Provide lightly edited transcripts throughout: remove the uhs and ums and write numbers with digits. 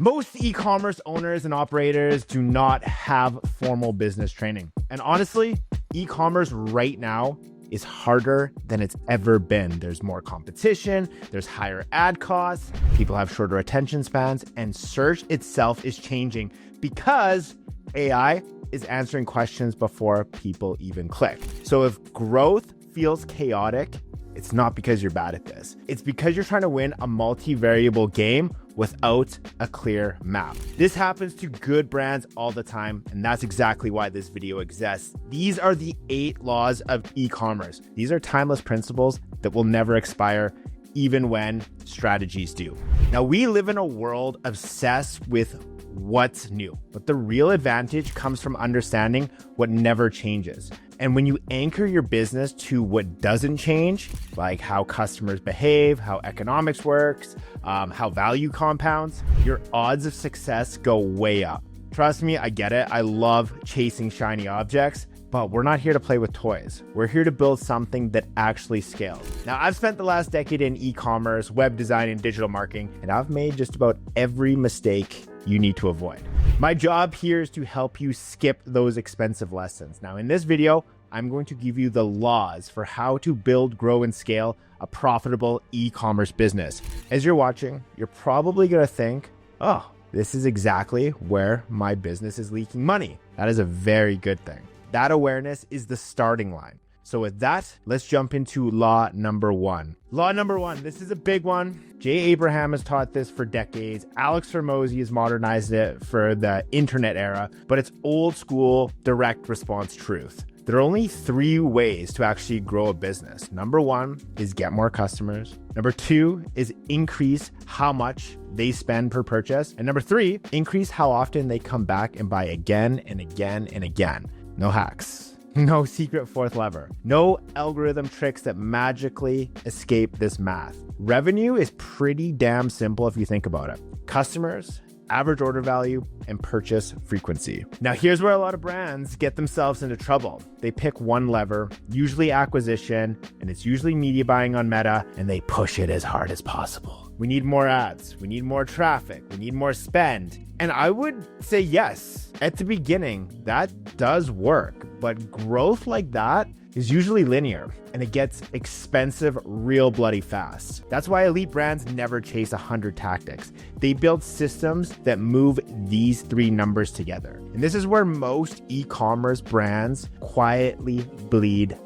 Most e-commerce owners and operators do not have formal business training. And honestly, e-commerce right now is harder than it's ever been. There's more competition, there's higher ad costs, people have shorter attention spans, and search itself is changing because AI is answering questions before people even click. So if growth feels chaotic, it's not because you're bad at this. It's because you're trying to win a multi-variable game without a clear map. This happens to good brands all the time, and that's exactly why this video exists. These are the 8 laws of e-commerce. These are timeless principles that will never expire, even when strategies do. Now, we live in a world obsessed with what's new, but the real advantage comes from understanding what never changes. And when you anchor your business to what doesn't change, like how customers behave, how economics works, how value compounds, your odds of success go way up. Trust me, I get it. I love chasing shiny objects, but we're not here to play with toys. We're here to build something that actually scales. Now, I've spent the last decade in e-commerce, web design, and digital marketing, and I've made just about every mistake you need to avoid. My job here is to help you skip those expensive lessons. Now, in this video, I'm going to give you the laws for how to build, grow, and scale a profitable e-commerce business. As you're watching, you're probably gonna think, oh, this is exactly where my business is leaking money. That is a very good thing. That awareness is the starting line. So with that, let's jump into law number 1. Law number 1, this is a big one. Jay Abraham has taught this for decades. Alex Hormozi has modernized it for the internet era, but it's old school, direct response truth. There are only 3 ways to actually grow a business. Number 1 is get more customers. Number 2 is increase how much they spend per purchase. And number 3, increase how often they come back and buy again and again and again. No hacks. No secret 4th lever. No algorithm tricks that magically escape this math. Revenue is pretty damn simple if you think about it. Customers, average order value, and purchase frequency. Now, here's where a lot of brands get themselves into trouble. They pick one lever, usually acquisition, and it's usually media buying on Meta, and they push it as hard as possible. We need more ads. We need more traffic. We need more spend. And I would say yes, at the beginning, that does work, but growth like that is usually linear and it gets expensive real bloody fast. That's why elite brands never chase 100 tactics. They build systems that move these 3 numbers together. And this is where most e-commerce brands quietly bleed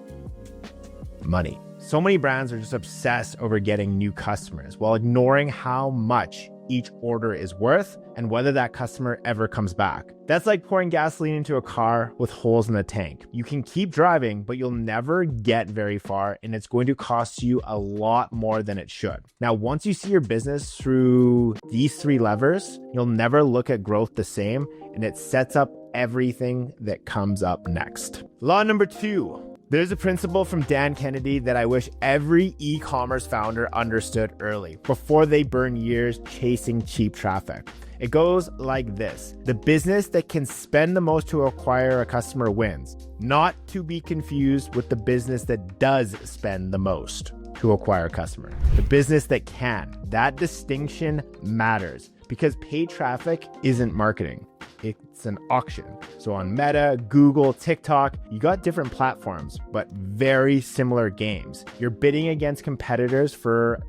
money. So many brands are just obsessed over getting new customers while ignoring how much each order is worth and whether that customer ever comes back. That's like pouring gasoline into a car with holes in the tank. You can keep driving, but you'll never get very far, and it's going to cost you a lot more than it should. Now, once you see your business through these 3 levers, you'll never look at growth the same, and it sets up everything that comes up next. Law number 2. There's a principle from Dan Kennedy that I wish every e-commerce founder understood early, before they burn years chasing cheap traffic. It goes like this: the business that can spend the most to acquire a customer wins, not to be confused with the business that does spend the most to acquire a customer. The business that can. That distinction matters because paid traffic isn't marketing. It's an auction. So on Meta, Google, TikTok, you got different platforms, but very similar games. You're bidding against competitors for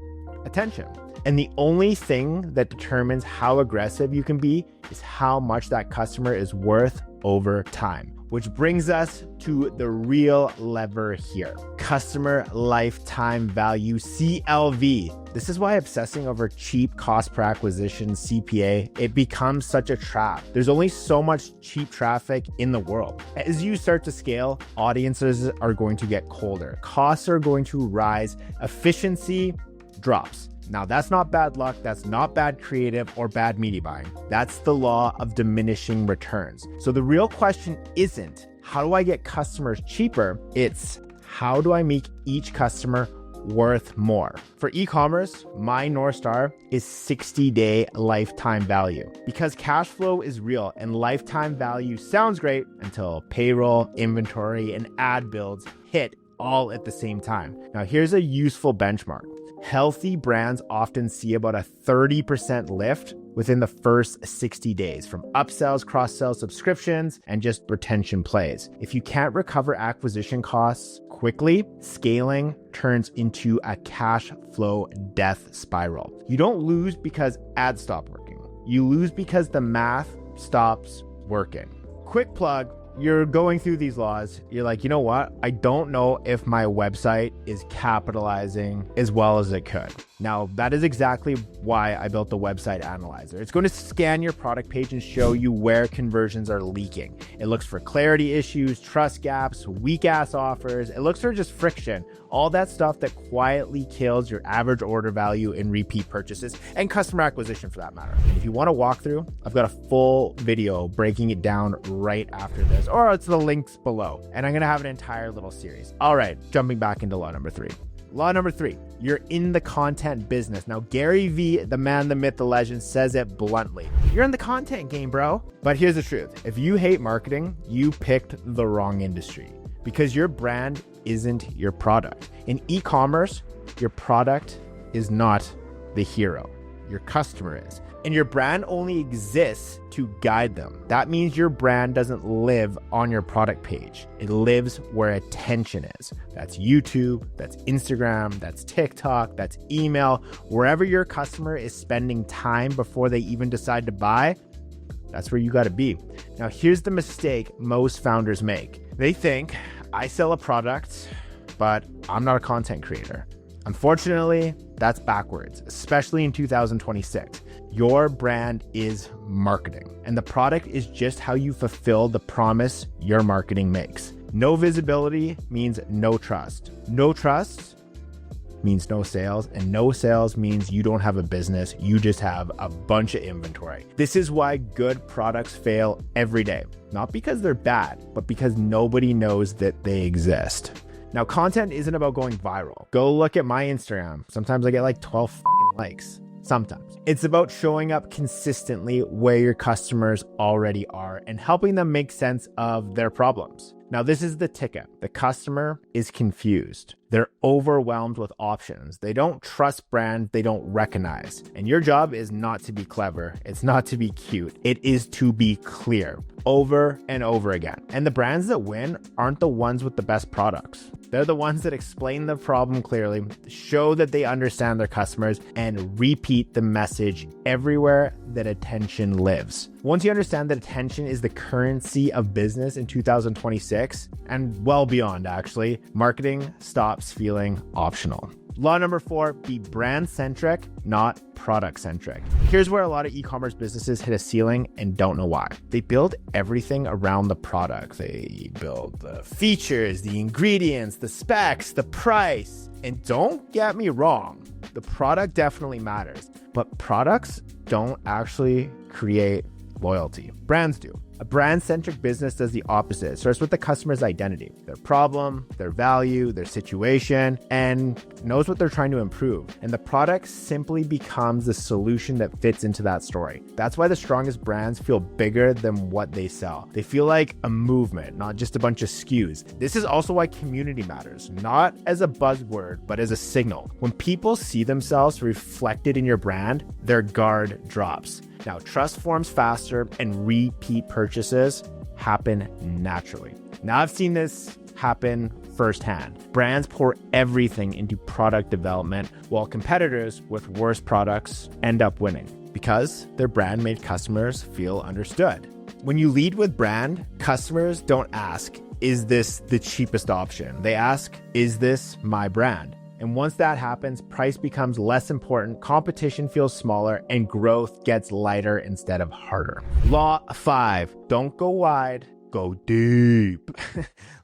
attention. And the only thing that determines how aggressive you can be is how much that customer is worth over time. Which brings us to the real lever here. Customer lifetime value, CLV. This is why obsessing over cheap cost per acquisition, CPA, it becomes such a trap. There's only so much cheap traffic in the world. As you start to scale, audiences are going to get colder. Costs are going to rise. Efficiency drops. Now, that's not bad luck. That's not bad creative or bad media buying. That's the law of diminishing returns. So the real question isn't, how do I get customers cheaper? It's, how do I make each customer worth more? For e-commerce, my North Star is 60-day lifetime value, because cash flow is real and lifetime value sounds great until payroll, inventory, and ad builds hit all at the same time. Now, here's a useful benchmark. Healthy brands often see about a 30% lift within the first 60 days from upsells, cross-sells, subscriptions, and just retention plays. If you can't recover acquisition costs quickly, scaling turns into a cash flow death spiral. You don't lose because ads stop working. You lose because the math stops working. Quick plug. You're going through these laws. You're like, you know what? I don't know if my website is capitalizing as well as it could. Now, that is exactly why I built the website analyzer. It's going to scan your product page and show you where conversions are leaking. It looks for clarity issues, trust gaps, weak ass offers. It looks for just friction, all that stuff that quietly kills your average order value in repeat purchases and customer acquisition for that matter. If you want to walk through, I've got a full video breaking it down right after this, or it's the links below. And I'm going to have an entire little series. All right, jumping back into law number 3. Law number 3, you're in the content business. Now, Gary Vee, the man, the myth, the legend, says it bluntly. You're in the content game, bro. But here's the truth. If you hate marketing, you picked the wrong industry because your brand isn't your product. In e-commerce, your product is not the hero. Your customer is. And your brand only exists to guide them. That means your brand doesn't live on your product page. It lives where attention is. That's YouTube, that's Instagram, that's TikTok, that's email. Wherever your customer is spending time before they even decide to buy, that's where you got to be. Now, here's the mistake most founders make. They think, I sell a product, but I'm not a content creator. Unfortunately, that's backwards, especially in 2026. Your brand is marketing, and the product is just how you fulfill the promise your marketing makes. No visibility means no trust. No trust means no sales, and no sales means you don't have a business. You just have a bunch of inventory. This is why good products fail every day. Not because they're bad, but because nobody knows that they exist. Now, content isn't about going viral. Go look at my Instagram. Sometimes I get like 12 fucking likes. Sometimes. It's about showing up consistently where your customers already are and helping them make sense of their problems. Now, this is the ticket. The customer is confused. They're overwhelmed with options. They don't trust brands they don't recognize. And your job is not to be clever. It's not to be cute. It is to be clear over and over again. And the brands that win aren't the ones with the best products. They're the ones that explain the problem clearly, show that they understand their customers, and repeat the message everywhere that attention lives. Once you understand that attention is the currency of business in 2026, and well beyond actually, marketing stops feeling optional. Law number 4, be brand-centric, not product-centric. Here's where a lot of e-commerce businesses hit a ceiling and don't know why. They build everything around the product. They build the features, the ingredients, the specs, the price. And don't get me wrong, the product definitely matters, but products don't actually create loyalty. Brands do. A brand-centric business does the opposite. It starts with the customer's identity, their problem, their value, their situation, and knows what they're trying to improve. And the product simply becomes the solution that fits into that story. That's why the strongest brands feel bigger than what they sell. They feel like a movement, not just a bunch of SKUs. This is also why community matters, not as a buzzword, but as a signal. When people see themselves reflected in your brand, their guard drops. Now, trust forms faster and repeat purchases happen naturally. Now, I've seen this happen firsthand. Brands pour everything into product development while competitors with worse products end up winning because their brand made customers feel understood. When you lead with brand, customers don't ask, is this the cheapest option? They ask, is this my brand? And once that happens, price becomes less important, competition feels smaller, and growth gets lighter instead of harder. Law 5, don't go wide, go deep.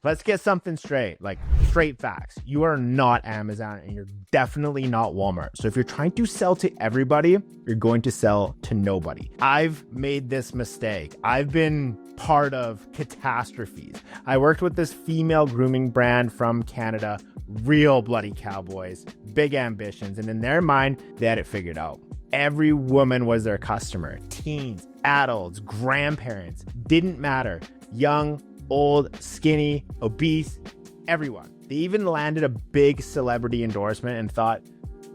Let's get something straight, like straight facts. You are not Amazon and you're definitely not Walmart. So if you're trying to sell to everybody, you're going to sell to nobody. I've made this mistake. I've been part of catastrophes. I worked with this female grooming brand from Canada, real bloody cowboys, big ambitions, and in their mind, they had it figured out. Every woman was their customer. Teens, adults, grandparents, didn't matter. Young, old, skinny, obese, everyone. They even landed a big celebrity endorsement and thought,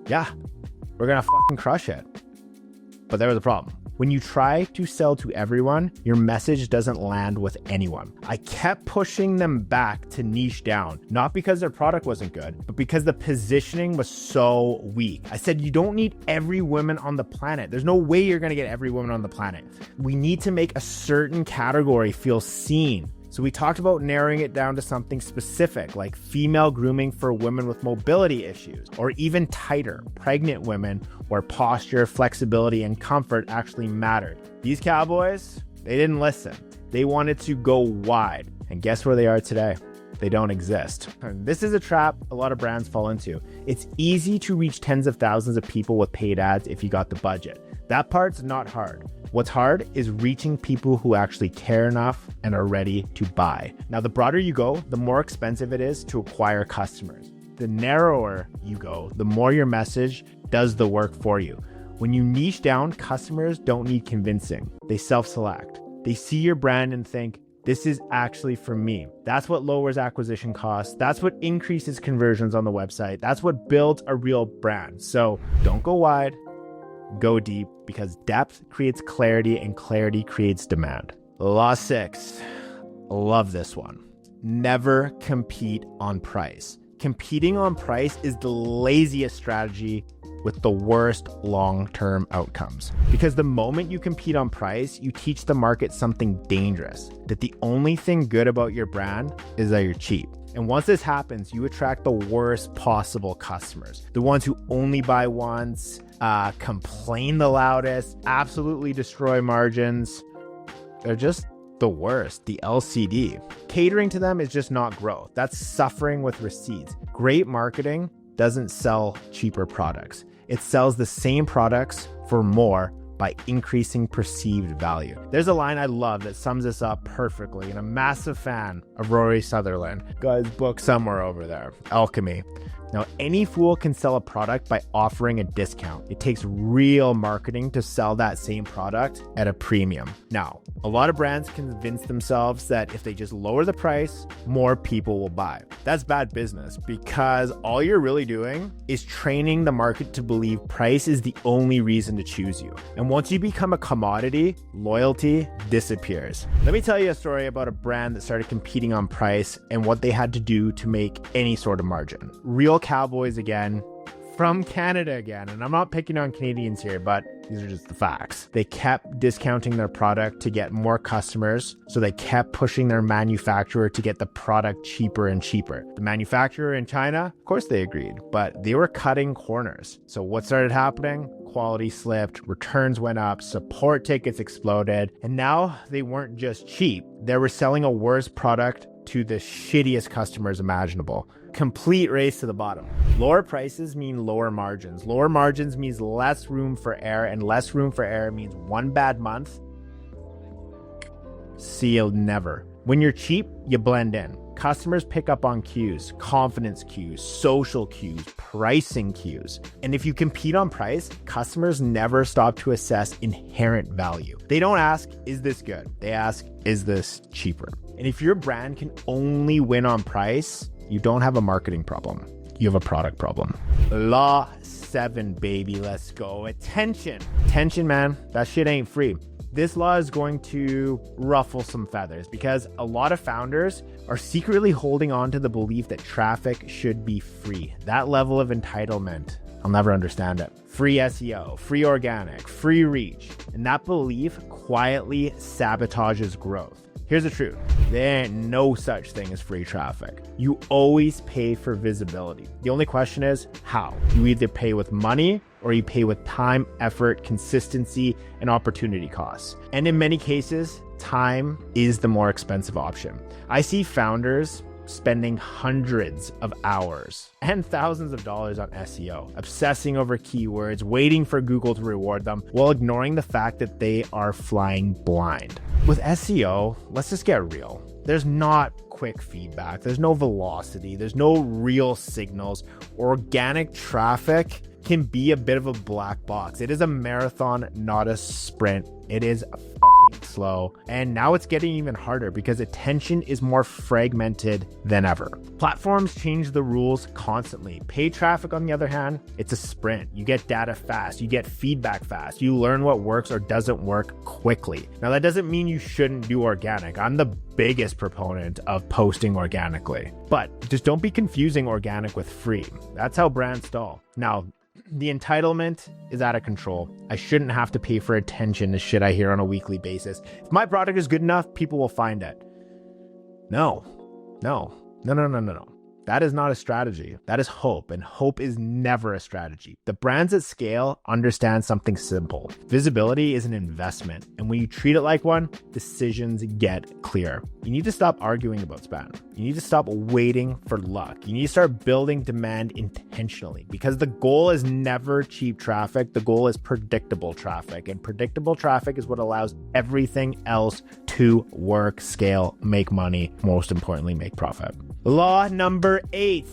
yeah, we're gonna fucking crush it. But there was a problem. When you try to sell to everyone, your message doesn't land with anyone. I kept pushing them back to niche down, not because their product wasn't good, but because the positioning was so weak. I said, you don't need every woman on the planet. There's no way you're gonna get every woman on the planet. We need to make a certain category feel seen. So we talked about narrowing it down to something specific, like female grooming for women with mobility issues, or even tighter, pregnant women where posture, flexibility, and comfort actually mattered. These cowboys, they didn't listen. They wanted to go wide. And guess where they are today? They don't exist. And this is a trap a lot of brands fall into. It's easy to reach tens of thousands of people with paid ads if you got the budget. That part's not hard. What's hard is reaching people who actually care enough and are ready to buy. Now, the broader you go, the more expensive it is to acquire customers. The narrower you go, the more your message does the work for you. When you niche down, customers don't need convincing. They self-select. They see your brand and think, this is actually for me. That's what lowers acquisition costs. That's what increases conversions on the website. That's what builds a real brand. So don't go wide. Go deep, because depth creates clarity and clarity creates demand. Law 6. Love this one. Never compete on price. Competing on price is the laziest strategy with the worst long-term outcomes. Because the moment you compete on price, you teach the market something dangerous, that the only thing good about your brand is that you're cheap. And once this happens, you attract the worst possible customers. The ones who only buy once, complain the loudest, absolutely destroy margins. They're just the worst, the LCD. Catering to them is just not growth. That's suffering with receipts. Great marketing doesn't sell cheaper products. It sells the same products for more by increasing perceived value. There's a line I love that sums this up perfectly, and I'm a massive fan of Rory Sutherland. Got his book somewhere over there, Alchemy. Now, any fool can sell a product by offering a discount. It takes real marketing to sell that same product at a premium. Now, a lot of brands convince themselves that if they just lower the price, more people will buy. That's bad business, because all you're really doing is training the market to believe price is the only reason to choose you. And once you become a commodity, loyalty disappears. Let me tell you a story about a brand that started competing on price and what they had to do to make any sort of margin. Real cowboys again, from Canada again, and I'm not picking on Canadians here, but these are just the facts. They kept discounting their product to get more customers, so they kept pushing their manufacturer to get the product cheaper and cheaper. The manufacturer in China, of course they agreed, but they were cutting corners. So what started happening? Quality slipped, returns went up, support tickets exploded, and now they weren't just cheap, they were selling a worse product to the shittiest customers imaginable. Complete race to the bottom. Lower prices mean lower margins. Lower margins means less room for error, and less room for error means one bad month. See you never. When you're cheap, you blend in. Customers pick up on cues, confidence cues, social cues, pricing cues. And if you compete on price, customers never stop to assess inherent value. They don't ask, is this good? They ask, is this cheaper? And if your brand can only win on price, you don't have a marketing problem. You have a product problem. Law 7, baby. Let's go. Attention. Attention, man. That shit ain't free. This law is going to ruffle some feathers because a lot of founders are secretly holding on to the belief that traffic should be free. That level of entitlement, I'll never understand it. Free SEO, free organic, free reach. And that belief quietly sabotages growth. Here's the truth. There ain't no such thing as free traffic. You always pay for visibility. The only question is how. You either pay with money or you pay with time, effort, consistency, and opportunity costs. And in many cases, time is the more expensive option. I see founders spending hundreds of hours and thousands of dollars on SEO, obsessing over keywords, waiting for Google to reward them, while ignoring the fact that they are flying blind. With SEO, let's just get real. There's not quick feedback. There's no velocity. There's no real signals. Organic traffic can be a bit of a black box. It is a marathon, not a sprint. It is a fucking slow. And now it's getting even harder because attention is more fragmented than ever. Platforms change the rules constantly. Paid traffic, on the other hand, it's a sprint. You get data fast, you get feedback fast, you learn what works or doesn't work quickly. Now, that doesn't mean you shouldn't do organic. I'm the biggest proponent of posting organically, but just don't be confusing organic with free. That's how brands stall. Now, the entitlement is out of control. I shouldn't have to pay for attention to shit I hear on a weekly basis. If my product is good enough, people will find it. No. That is not a strategy. That is hope, and hope is never a strategy. The brands at scale understand something simple. Visibility is an investment, and when you treat it like one, decisions get clear. You need to stop arguing about spam. You need to stop waiting for luck. You need to start building demand intentionally, because the goal is never cheap traffic. The goal is predictable traffic, and predictable traffic is what allows everything else to work, scale, make money, most importantly, make profit. Law number 8,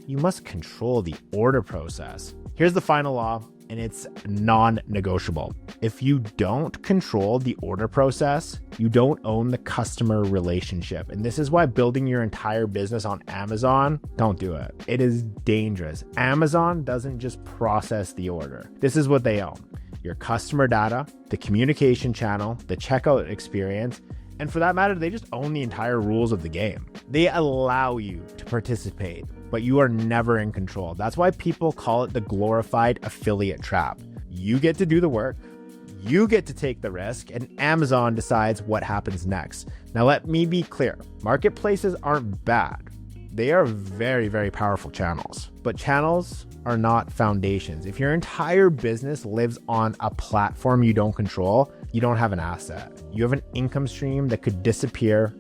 you must control the order process. Here's the final law, and it's non-negotiable. If you don't control the order process, you don't own the customer relationship. And this is why building your entire business on Amazon, don't do it. It is dangerous. Amazon doesn't just process the order. This is what they own: your customer data, the communication channel, the checkout experience, and for that matter, they just own the entire rules of the game. They allow you to participate, but you are never in control. That's why people call it the glorified affiliate trap. You get to do the work, you get to take the risk, and Amazon decides what happens next. Now, let me be clear. Marketplaces aren't bad. They are very, very powerful channels, but channels are not foundations. If your entire business lives on a platform you don't control, you don't have an asset. You have an income stream that could disappear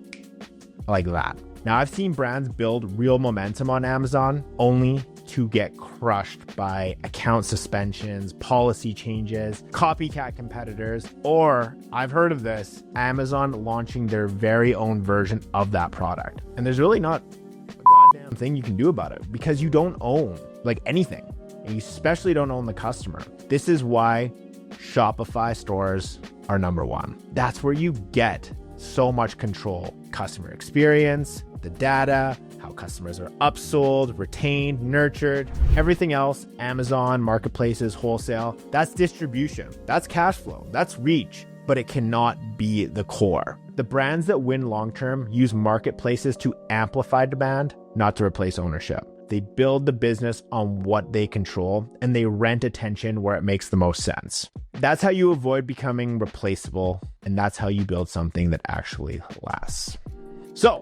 like that. Now, I've seen brands build real momentum on Amazon only to get crushed by account suspensions, policy changes, copycat competitors, or I've heard of this, Amazon launching their very own version of that product. And there's really not a goddamn thing you can do about it because you don't own like anything, and you especially don't own the customer. This is why Shopify stores are number one. That's where you get so much control. Customer experience, the data, how customers are upsold, retained, nurtured, everything else, Amazon, marketplaces, wholesale, that's distribution, that's cash flow, that's reach, but it cannot be the core. The brands that win long-term use marketplaces to amplify demand, not to replace ownership. They build the business on what they control, and they rent attention where it makes the most sense. That's how you avoid becoming replaceable, and that's how you build something that actually lasts. So,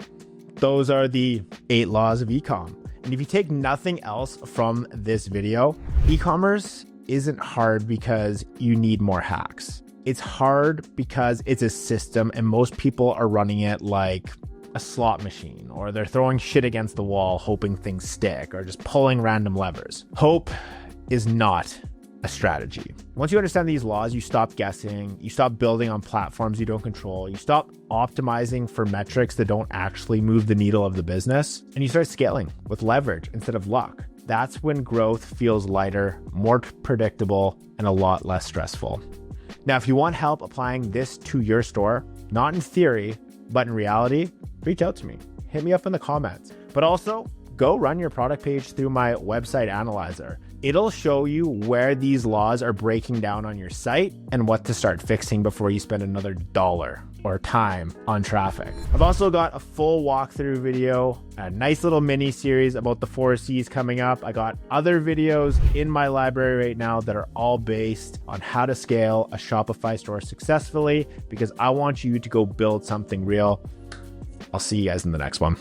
those are the 8 laws of e-com. And if you take nothing else from this video, e-commerce isn't hard because you need more hacks. It's hard because it's a system, and most people are running it like a slot machine, or they're throwing shit against the wall hoping things stick, or just pulling random levers. Hope is not a strategy. Once you understand these laws, you stop guessing, you stop building on platforms you don't control, you stop optimizing for metrics that don't actually move the needle of the business, and you start scaling with leverage instead of luck. That's when growth feels lighter, more predictable, and a lot less stressful. Now, if you want help applying this to your store, not in theory, but in reality, reach out to me. Hit me up in the comments. But also, go run your product page through my website analyzer. It'll show you where these laws are breaking down on your site and what to start fixing before you spend another dollar or time on traffic. I've also got a full walkthrough video, a nice little mini series about the 4 C's coming up. I got other videos in my library right now that are all based on how to scale a Shopify store successfully, because I want you to go build something real. I'll see you guys in the next one.